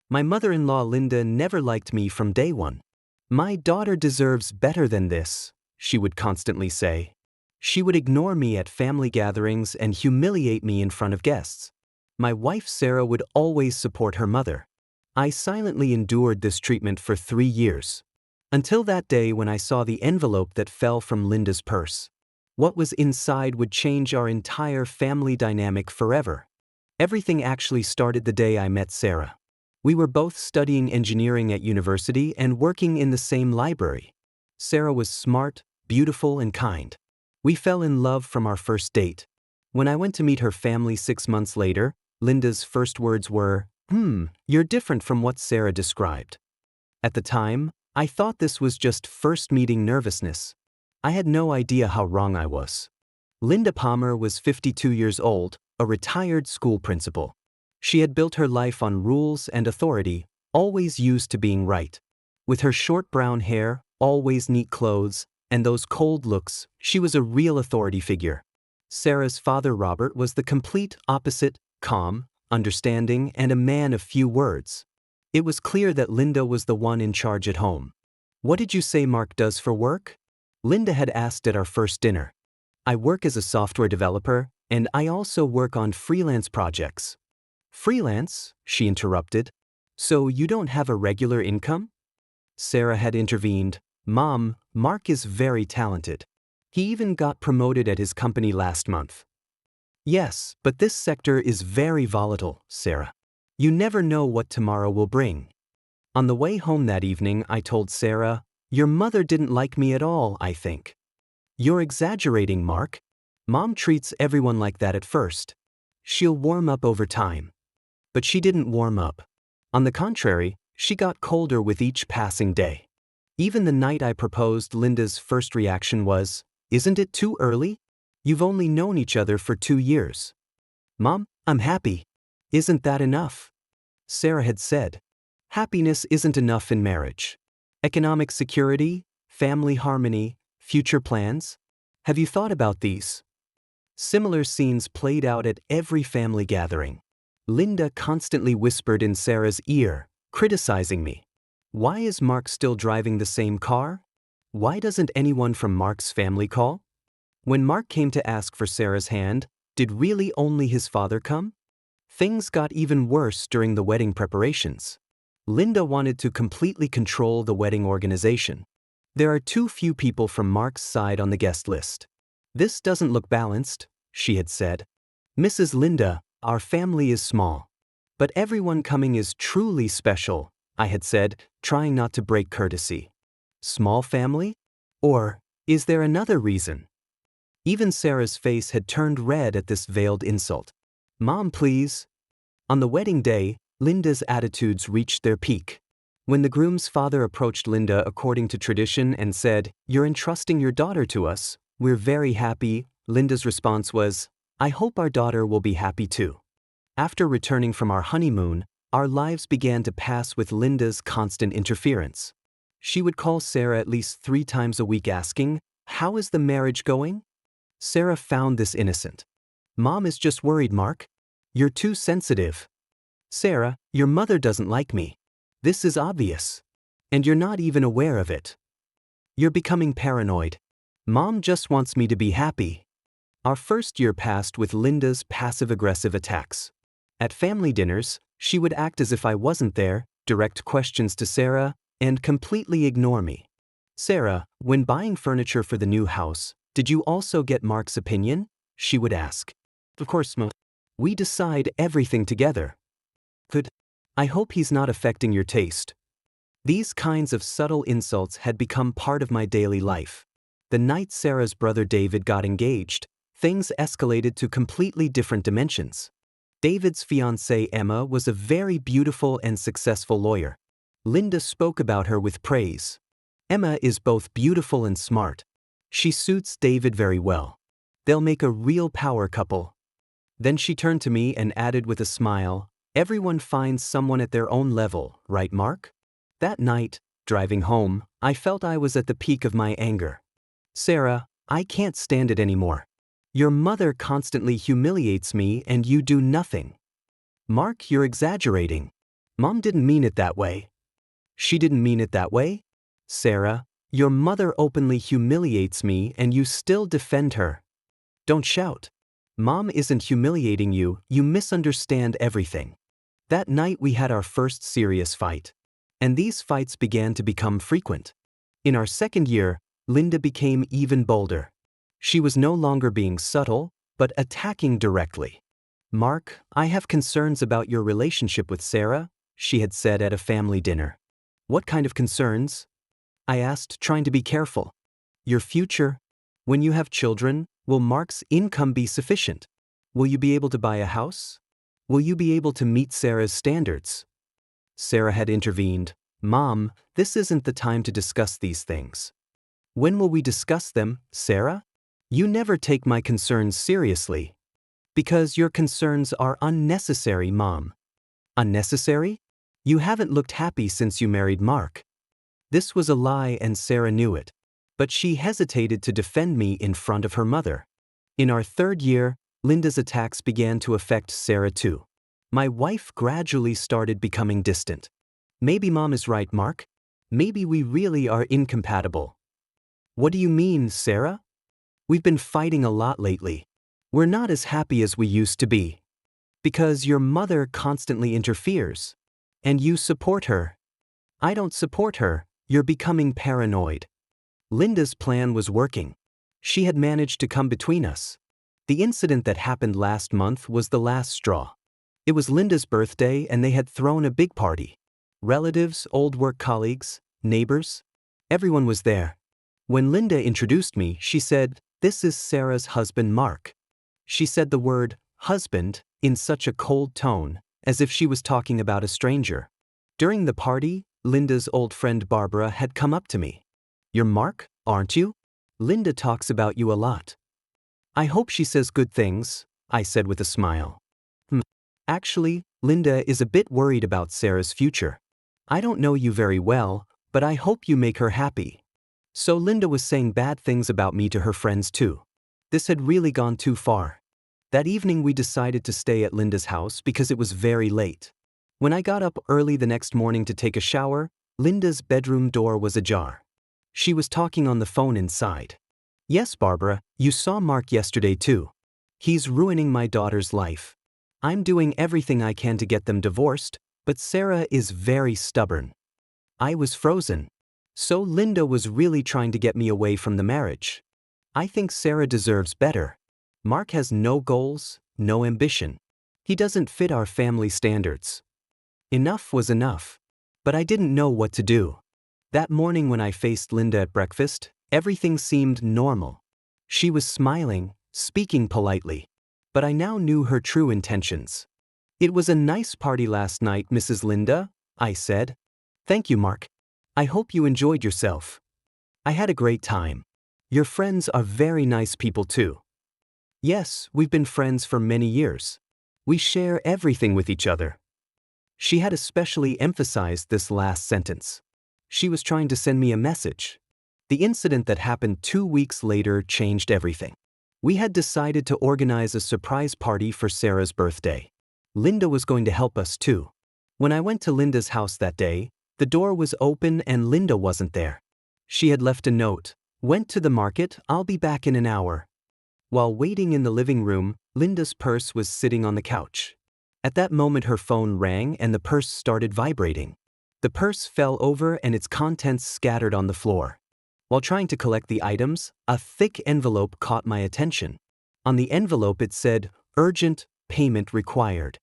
My mother-in-law Linda never liked me from day one. My daughter deserves better than this, she would constantly say. She would ignore me at family gatherings and humiliate me in front of guests. My wife Sarah would always support her mother. I silently endured this treatment for 3 years. Until that day when I saw the envelope that fell from Linda's purse. What was inside would change our entire family dynamic forever. Everything actually started the day I met Sarah. We were both studying engineering at university and working in the same library. Sarah was smart, beautiful, and kind. We fell in love from our first date. When I went to meet her family 6 months later, Linda's first words were, "You're different from what Sarah described." At the time, I thought this was just first meeting nervousness. I had no idea how wrong I was. Linda Palmer was 52 years old, a retired school principal. She had built her life on rules and authority, always used to being right. With her short brown hair, always neat clothes, and those cold looks, she was a real authority figure. Sarah's father Robert was the complete opposite, calm, understanding, and a man of few words. It was clear that Linda was the one in charge at home. "What did you say Mark does for work?" Linda had asked at our first dinner. "I work as a software developer, and I also work on freelance projects." "Freelance?" she interrupted. "So you don't have a regular income?" Sarah had intervened. "Mom, Mark is very talented. He even got promoted at his company last month." "Yes, but this sector is very volatile, Sarah. You never know what tomorrow will bring." On the way home that evening, I told Sarah, "Your mother didn't like me at all, I think." "You're exaggerating, Mark. Mom treats everyone like that at first. She'll warm up over time." But she didn't warm up. On the contrary, she got colder with each passing day. Even the night I proposed, Linda's first reaction was, "Isn't it too early? You've only known each other for 2 years." "Mom, I'm happy. Isn't that enough?" Sarah had said, "Happiness isn't enough in marriage. Economic security, family harmony, future plans. Have you thought about these?" Similar scenes played out at every family gathering. Linda constantly whispered in Sarah's ear, criticizing me. "Why is Mark still driving the same car? Why doesn't anyone from Mark's family call?" When Mark came to ask for Sarah's hand, did really only his father come? Things got even worse during the wedding preparations. Linda wanted to completely control the wedding organization. "There are too few people from Mark's side on the guest list. This doesn't look balanced," she had said. "Mrs. Linda, our family is small. But everyone coming is truly special," I had said, trying not to break courtesy. Small family? Or, is there another reason? Even Sarah's face had turned red at this veiled insult. "Mom, please." On the wedding day, Linda's attitudes reached their peak. When the groom's father approached Linda according to tradition and said, "You're entrusting your daughter to us, we're very happy," Linda's response was, "I hope our daughter will be happy too." After returning from our honeymoon, our lives began to pass with Linda's constant interference. She would call Sarah at least 3 times a week asking, "How is the marriage going?" Sarah found this innocent. "Mom is just worried, Mark. You're too sensitive." "Sarah, your mother doesn't like me. This is obvious. And you're not even aware of it. You're becoming paranoid. Mom just wants me to be happy." Our first year passed with Linda's passive-aggressive attacks. At family dinners, she would act as if I wasn't there, direct questions to Sarah, and completely ignore me. "Sarah, when buying furniture for the new house, did you also get Mark's opinion?" she would ask. "Of course, Mom. We decide everything together." "Good. I hope he's not affecting your taste." These kinds of subtle insults had become part of my daily life. The night Sarah's brother David got engaged, things escalated to completely different dimensions. David's fiancée Emma was a very beautiful and successful lawyer. Linda spoke about her with praise. "Emma is both beautiful and smart. She suits David very well. They'll make a real power couple." Then she turned to me and added with a smile, "Everyone finds someone at their own level, right, Mark?" That night, driving home, I felt I was at the peak of my anger. "Sarah, I can't stand it anymore. Your mother constantly humiliates me and you do nothing." "Mark, you're exaggerating. Mom didn't mean it that way. She didn't mean it that way? Sarah, your mother openly humiliates me and you still defend her. Don't shout. Mom isn't humiliating you, you misunderstand everything. That night we had our first serious fight. And these fights began to become frequent. In our second year, Linda became even bolder. She was no longer being subtle, but attacking directly. Mark, I have concerns about your relationship with Sarah, she had said at a family dinner. What kind of concerns? I asked, trying to be careful. Your future. When you have children, will Mark's income be sufficient? Will you be able to buy a house? Will you be able to meet Sarah's standards? Sarah had intervened. Mom, this isn't the time to discuss these things. When will we discuss them, Sarah? You never take my concerns seriously. Because your concerns are unnecessary, Mom. Unnecessary? You haven't looked happy since you married Mark. This was a lie and Sarah knew it. But she hesitated to defend me in front of her mother. In our third year, Linda's attacks began to affect Sarah too. My wife gradually started becoming distant. Maybe Mom is right, Mark. Maybe we really are incompatible. What do you mean, Sarah? We've been fighting a lot lately. We're not as happy as we used to be. Because your mother constantly interferes. And you support her. I don't support her, you're becoming paranoid. Linda's plan was working. She had managed to come between us. The incident that happened last month was the last straw. It was Linda's birthday and they had thrown a big party. Relatives, old work colleagues, neighbors. Everyone was there. When Linda introduced me, she said, "This is Sarah's husband, Mark." She said the word, husband, in such a cold tone, as if she was talking about a stranger. During the party, Linda's old friend Barbara had come up to me. "You're Mark, aren't you? Linda talks about you a lot." "I hope she says good things," I said with a smile. Actually, Linda is a bit worried about Sarah's future. I don't know you very well, but I hope you make her happy. So Linda was saying bad things about me to her friends too. This had really gone too far. That evening we decided to stay at Linda's house because it was very late. When I got up early the next morning to take a shower, Linda's bedroom door was ajar. She was talking on the phone inside. "Yes, Barbara, you saw Mark yesterday too. He's ruining my daughter's life. I'm doing everything I can to get them divorced, but Sarah is very stubborn." I was frozen. So Linda was really trying to get me away from the marriage. I think Sarah deserves better. Mark has no goals, no ambition. He doesn't fit our family standards. Enough was enough. But I didn't know what to do. That morning when I faced Linda at breakfast, everything seemed normal. She was smiling, speaking politely. But I now knew her true intentions. "It was a nice party last night, Mrs. Linda," I said. "Thank you, Mark. I hope you enjoyed yourself." "I had a great time. Your friends are very nice people too." "Yes, we've been friends for many years. We share everything with each other." She had especially emphasized this last sentence. She was trying to send me a message. The incident that happened 2 weeks later changed everything. We had decided to organize a surprise party for Sarah's birthday. Linda was going to help us too. When I went to Linda's house that day, the door was open and Linda wasn't there. She had left a note. "Went to the market, I'll be back in an hour." While waiting in the living room, Linda's purse was sitting on the couch. At that moment her phone rang and the purse started vibrating. The purse fell over and its contents scattered on the floor. While trying to collect the items, a thick envelope caught my attention. On the envelope it said, "Urgent, payment required."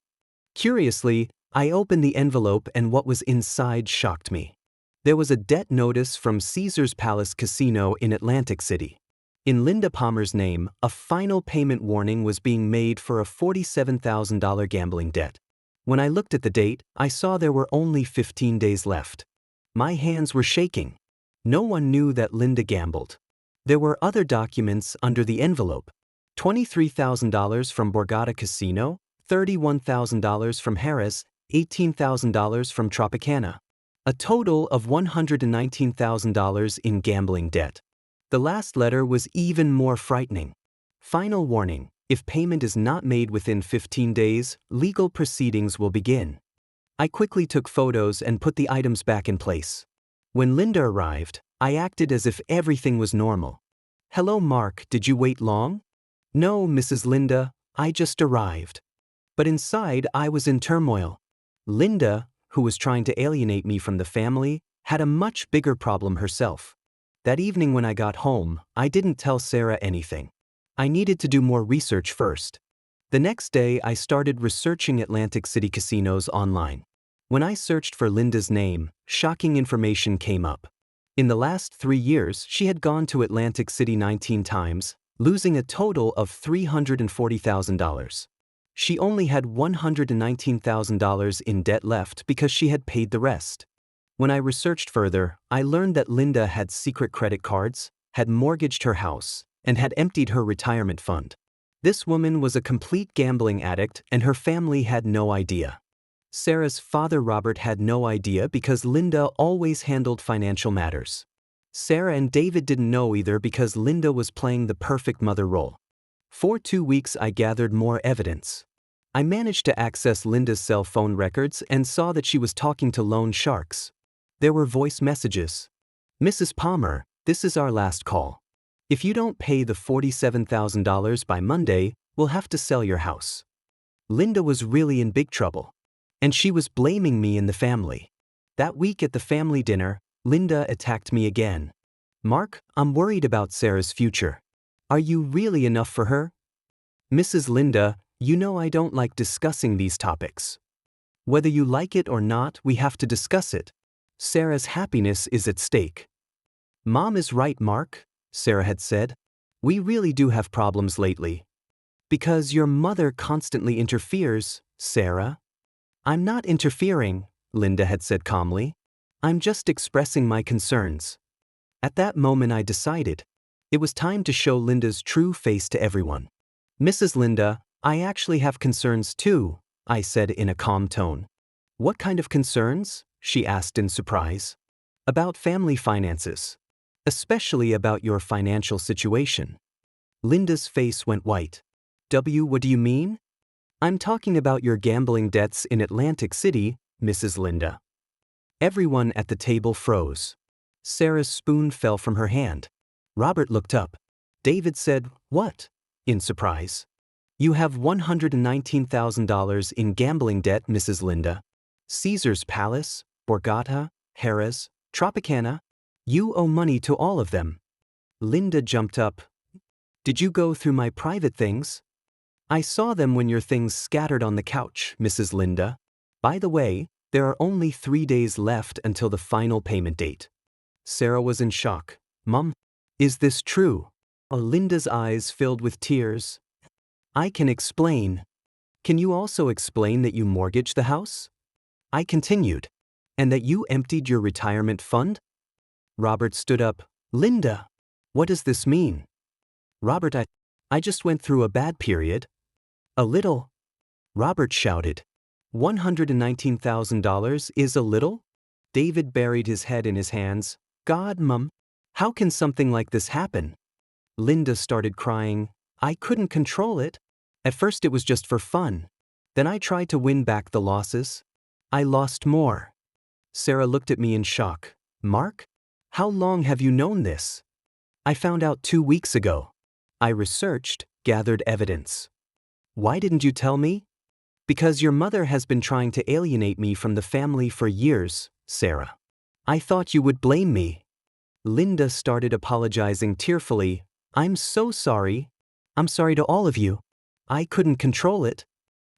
Curiously, I opened the envelope and what was inside shocked me. There was a debt notice from Caesar's Palace Casino in Atlantic City. In Linda Palmer's name, a final payment warning was being made for a $47,000 gambling debt. When I looked at the date, I saw there were only 15 days left. My hands were shaking. No one knew that Linda gambled. There were other documents under the envelope. $23,000 from Borgata Casino, $31,000 from Harris, $18,000 from Tropicana. A total of $119,000 in gambling debt. The last letter was even more frightening. Final warning: if payment is not made within 15 days, legal proceedings will begin. I quickly took photos and put the items back in place. When Linda arrived, I acted as if everything was normal. "Hello, Mark, did you wait long?" "No, Mrs. Linda, I just arrived." But inside, I was in turmoil. Linda, who was trying to alienate me from the family, had a much bigger problem herself. That evening when I got home, I didn't tell Sarah anything. I needed to do more research first. The next day, I started researching Atlantic City casinos online. When I searched for Linda's name, shocking information came up. In the last 3 years, she had gone to Atlantic City 19 times, losing a total of $340,000. She only had $119,000 in debt left because she had paid the rest. When I researched further, I learned that Linda had secret credit cards, had mortgaged her house, and had emptied her retirement fund. This woman was a complete gambling addict and her family had no idea. Sarah's father Robert had no idea because Linda always handled financial matters. Sarah and David didn't know either because Linda was playing the perfect mother role. For 2 weeks I gathered more evidence. I managed to access Linda's cell phone records and saw that she was talking to loan sharks. There were voice messages. "Mrs. Palmer, this is our last call. If you don't pay the $47,000 by Monday, we'll have to sell your house." Linda was really in big trouble. And she was blaming me and the family. That week at the family dinner, Linda attacked me again. "Mark, I'm worried about Sarah's future. Are you really enough for her?" "Mrs. Linda, you know I don't like discussing these topics. Whether you like it or not, we have to discuss it. Sarah's happiness is at stake." "Mom is right, Mark," Sarah had said. "We really do have problems lately. Because your mother constantly interferes, Sarah." "I'm not interfering," Linda had said calmly. "I'm just expressing my concerns." At that moment I decided. It was time to show Linda's true face to everyone. "Mrs. Linda, I actually have concerns too," I said in a calm tone. "What kind of concerns?" she asked in surprise. "About family finances. Especially about your financial situation." Linda's face went white. What do you mean?" "I'm talking about your gambling debts in Atlantic City, Mrs. Linda." Everyone at the table froze. Sarah's spoon fell from her hand. Robert looked up. David said, "What?" in surprise. "You have $119,000 in gambling debt, Mrs. Linda. Caesar's Palace, Borgata, Harrah's, Tropicana. You owe money to all of them." Linda jumped up. "Did you go through my private things?" "I saw them when your things scattered on the couch, Mrs. Linda. By the way, there are only 3 days left until the final payment date." Sarah was in shock. "Mom, is this true?" Linda's eyes filled with tears. "I can explain." "Can you also explain that you mortgaged the house?" I continued. "And that you emptied your retirement fund?" Robert stood up. "Linda, what does this mean?" "Robert, I just went through a bad period." "A little?" Robert shouted. $119,000 is a little? David buried his head in his hands. "God, Mum, how can something like this happen?" Linda started crying. "I couldn't control it. At first it was just for fun. Then I tried to win back the losses. I lost more." Sarah looked at me in shock. "Mark, how long have you known this?" "I found out 2 weeks ago. I researched, gathered evidence." "Why didn't you tell me?" "Because your mother has been trying to alienate me from the family for years, Sarah. I thought you would blame me." Linda started apologizing tearfully. "I'm so sorry. I'm sorry to all of you. I couldn't control it."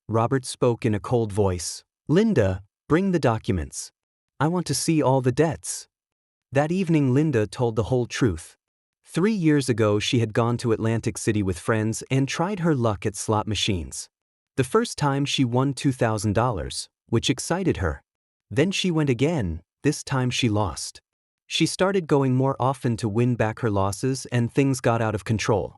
Robert spoke in a cold voice. "Linda, bring the documents. I want to see all the debts." That evening Linda told the whole truth. 3 years ago she had gone to Atlantic City with friends and tried her luck at slot machines. The first time she won $2,000, which excited her. Then she went again, this time she lost. She started going more often to win back her losses and things got out of control.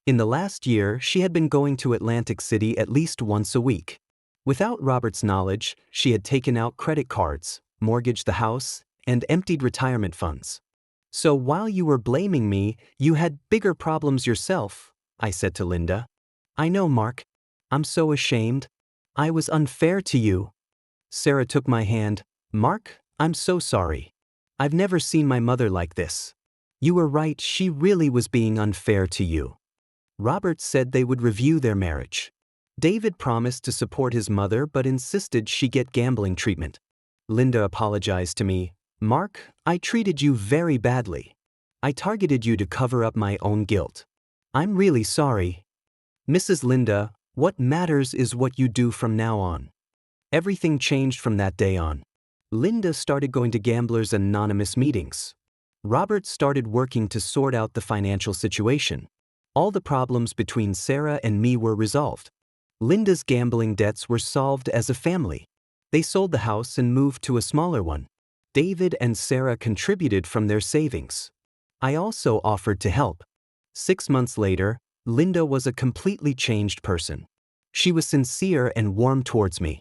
In the last year, she had been going to Atlantic City at least once a week. Without Robert's knowledge, she had taken out credit cards, mortgaged the house, and emptied retirement funds. "So while you were blaming me, you had bigger problems yourself," I said to Linda. "I know, Mark. I'm so ashamed. I was unfair to you." Sarah took my hand. Mark, I'm so sorry. I've never seen my mother like this. You were right, she really was being unfair to you. Robert said they would review their marriage. David promised to support his mother but insisted she get gambling treatment. Linda apologized to me. Mark, I treated you very badly. I targeted you to cover up my own guilt. I'm really sorry. Mrs. Linda, what matters is what you do from now on. Everything changed from that day on. Linda started going to Gamblers Anonymous meetings. Robert started working to sort out the financial situation. All the problems between Sarah and me were resolved. Linda's gambling debts were solved as a family. They sold the house and moved to a smaller one. David and Sarah contributed from their savings. I also offered to help. 6 months later, Linda was a completely changed person. She was sincere and warm towards me.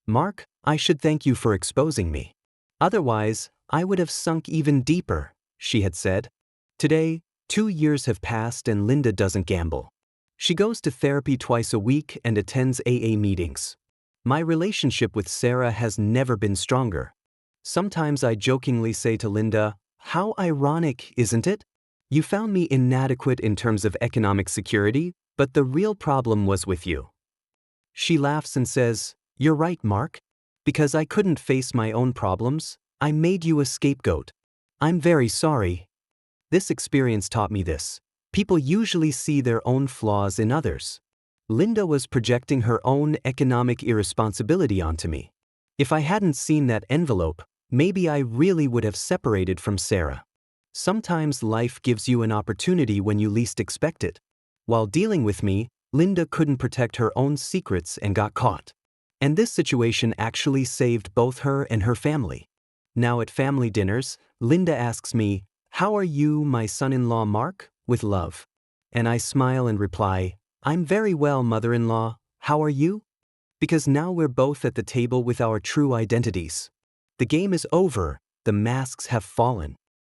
Mark, I should thank you for exposing me. Otherwise, I would have sunk even deeper, she had said. Today, 2 years have passed and Linda doesn't gamble. She goes to therapy twice a week and attends AA meetings. My relationship with Sarah has never been stronger. Sometimes I jokingly say to Linda, "How ironic, isn't it? You found me inadequate in terms of economic security, but the real problem was with you." She laughs and says, "You're right, Mark. Because I couldn't face my own problems, I made you a scapegoat. I'm very sorry." This experience taught me this. People usually see their own flaws in others. Linda was projecting her own economic irresponsibility onto me. If I hadn't seen that envelope, maybe I really would have separated from Sarah. Sometimes life gives you an opportunity when you least expect it. While dealing with me, Linda couldn't protect her own secrets and got caught. And this situation actually saved both her and her family. Now at family dinners, Linda asks me, "How are you, my son-in-law Mark?" with love. And I smile and reply, "I'm very well, mother-in-law. How are you?" Because now we're both at the table with our true identities. The game is over, the masks have fallen.